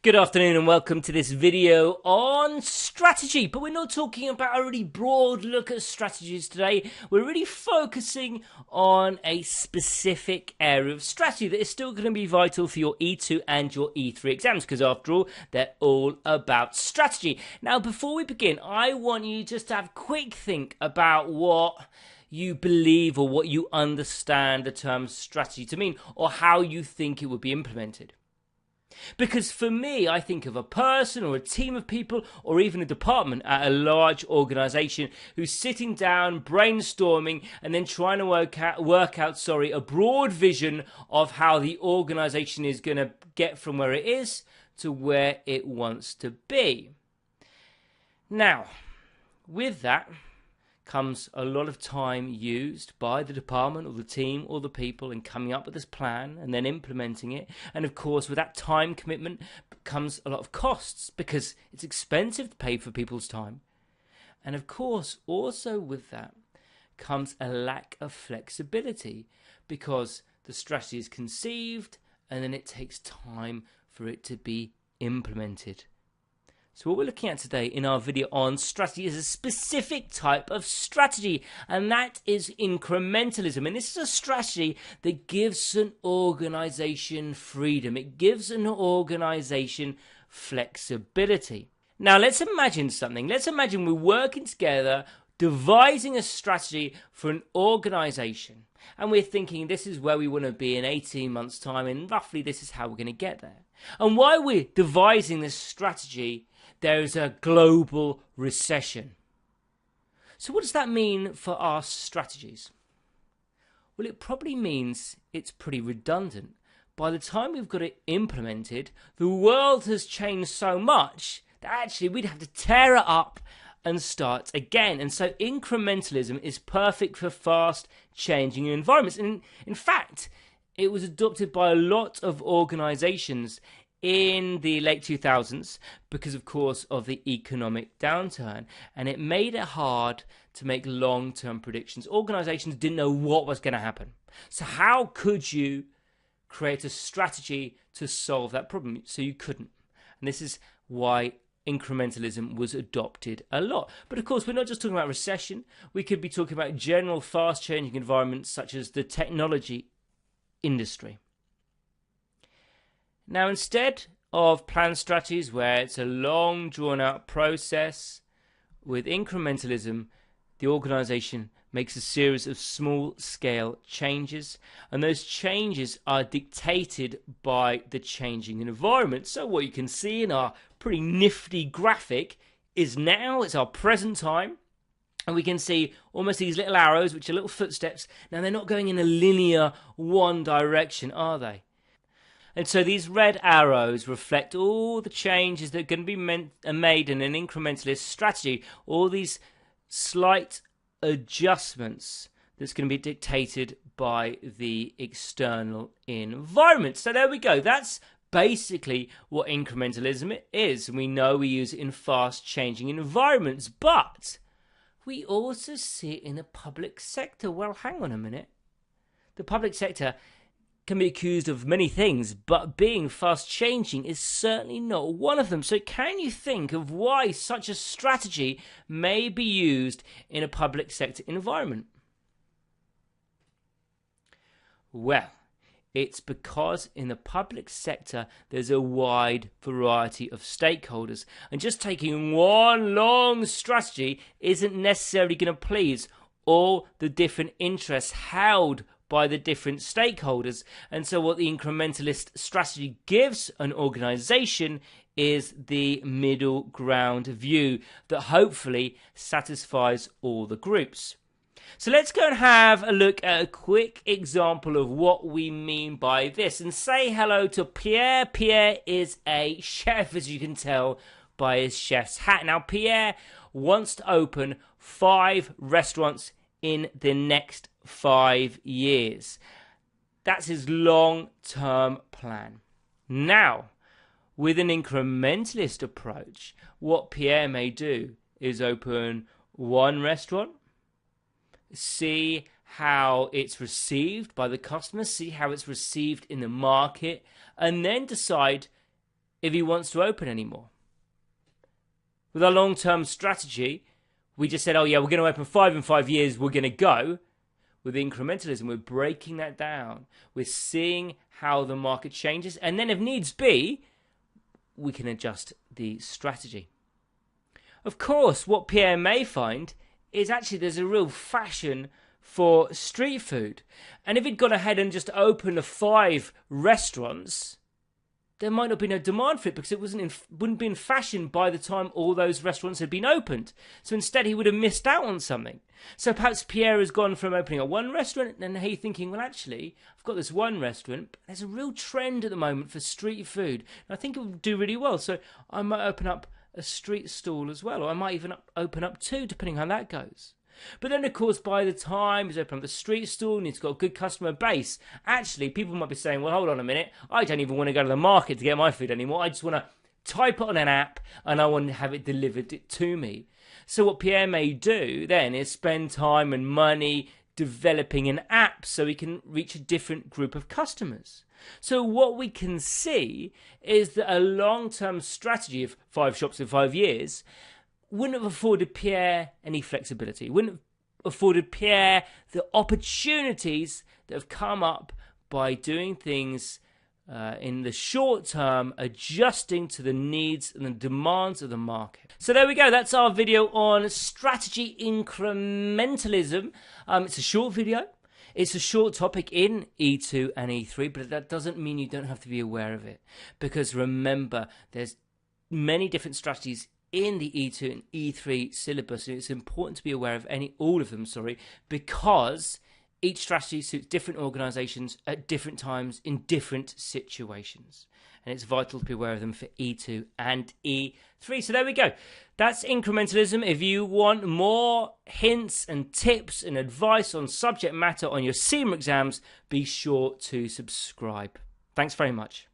Good afternoon and welcome to this video on strategy, but we're not talking about a really broad look at strategies today. We're really focusing on a specific area of strategy that is still going to be vital for your E2 and your E3 exams, because after all, they're all about strategy. Now, before we begin, I want you just to have a quick think about what you believe or what you understand the term strategy to mean, or how you think it would be implemented. Because for me, I think of a person or a team of people or even a department at a large organization who's sitting down, brainstorming, and then trying to work out a broad vision of how the organization is going to get from where it is to where it wants to be. Now, with that comes a lot of time used by the department or the team or the people in coming up with this plan and then implementing it. And of course, with that time commitment comes a lot of costs because it's expensive to pay for people's time. And of course, also with that comes a lack of flexibility because the strategy is conceived and then it takes time for it to be implemented. So what we're looking at today in our video on strategy is a specific type of strategy, and that is incrementalism. And this is a strategy that gives an organization freedom. It gives an organization flexibility. Now, let's imagine something. Let's imagine we're working together, devising a strategy for an organization. And we're thinking this is where we want to be in 18 months' time, and roughly this is how we're going to get there. And while we're devising this strategy, there is a global recession. So what does that mean for our strategies? Well, it probably means it's pretty redundant. By the time we've got it implemented, the world has changed so much that actually we'd have to tear it up and start again. And so incrementalism is perfect for fast changing environments. And in fact, it was adopted by a lot of organizations in the late 2000s because, of course, of the economic downturn. And it made it hard to make long-term predictions. Organizations didn't know what was going to happen. So how could you create a strategy to solve that problem? So you couldn't. And this is why incrementalism was adopted a lot. But of course, we're not just talking about recession. We could be talking about general fast-changing environments such as the technology industry. Now, instead of planned strategies where it's a long, drawn-out process, with incrementalism, the organization makes a series of small-scale changes, and those changes are dictated by the changing environment. So what you can see in our pretty nifty graphic is now it's our present time, and we can see almost these little arrows, which are little footsteps. Now, they're not going in a linear one direction, are they? And so these red arrows reflect all the changes that are going to be made in an incrementalist strategy, all these slight adjustments that's going to be dictated by the external environment. So there we go. That's basically what incrementalism is. And we know we use it in fast-changing environments, but we also see it in the public sector. Well, hang on a minute. The public sector can be accused of many things, but being fast-changing is certainly not one of them. So can you think of why such a strategy may be used in a public sector environment? Well, it's because in the public sector there's a wide variety of stakeholders, and just taking one long strategy isn't necessarily going to please all the different interests held by the different stakeholders. And so what the incrementalist strategy gives an organization is the middle ground view that hopefully satisfies all the groups. So let's go and have a look at a quick example of what we mean by this, and say hello to Pierre. Pierre is a chef, as you can tell by his chef's hat. Now, Pierre wants to open 5 restaurants in the next 5 years. That's his long-term plan. Now, with an incrementalist approach, what Pierre may do is open 1 restaurant, see how it's received by the customers, see how it's received in the market, and then decide if he wants to open anymore. With our long-term strategy, we just said, oh yeah, we're going to open 5 in 5 years, we're going to go. With incrementalism, we're breaking that down. We're seeing how the market changes. And then if needs be, we can adjust the strategy. Of course, what Pierre may find is actually there's a real fashion for street food. And if he'd gone ahead and just opened 5 restaurants, there might not be no demand for it because it wouldn't be in fashion by the time all those restaurants had been opened. So instead, he would have missed out on something. So perhaps Pierre has gone from opening a 1 restaurant and he thinking, well, actually, I've got this 1 restaurant, but there's a real trend at the moment for street food. And I think it will do really well. So I might open up a street stall as well, or I might even open up 2, depending on how that goes. But then, of course, by the time he's opened up the street stall and he's got a good customer base, actually, people might be saying, well, hold on a minute, I don't even want to go to the market to get my food anymore. I just want to type it on an app and I want to have it delivered to me. So what Pierre may do then is spend time and money developing an app so he can reach a different group of customers. So what we can see is that a long-term strategy of 5 shops in 5 years wouldn't have afforded Pierre any flexibility, wouldn't have afforded Pierre the opportunities that have come up by doing things in the short term, adjusting to the needs and the demands of the market. So there we go, that's our video on strategy incrementalism. It's a short video. It's a short topic in E2 and E3, but that doesn't mean you don't have to be aware of it. Because remember, there's many different strategies in the E2 and E3 syllabus, and it's important to be aware of all of them, because each strategy suits different organizations at different times in different situations. And it's vital to be aware of them for E2 and E3. So there we go. That's incrementalism. If you want more hints and tips and advice on subject matter on your CIMA exams, be sure to subscribe. Thanks very much.